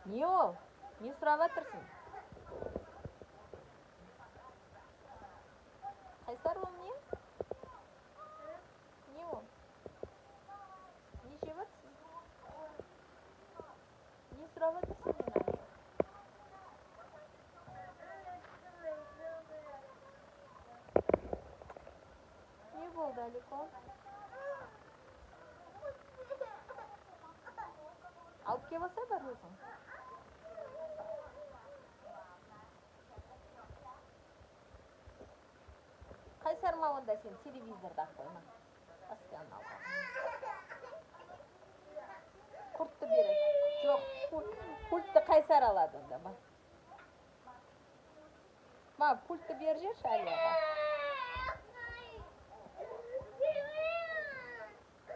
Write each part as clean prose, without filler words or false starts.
Не ол? Не сұрап жатырсың? Қайсар ол не? Не ол? Не жеп жатсың? Не сұрап жатырсың менен? Не болды, Алико? Алып кеп алса бар өзің. Қайсарма онда сен телевизорда қойма. Постоянно алға. Құртты береді. Жоқ, пультті Қайсар алады онда. Ма, пультті бер жерші Алияға.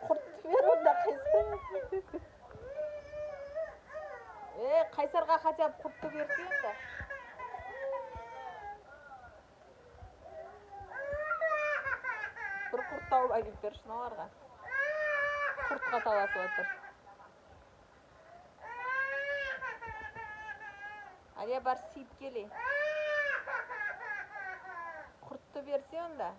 Құртты бер онда Қайсар. Қайсарға хотя бы құртты берсе енді. Бір құрт тауып әкеліп берші мыналарға. Құртқа таласып отыр. Алия бар сиіп келе. Құртты берсе онда.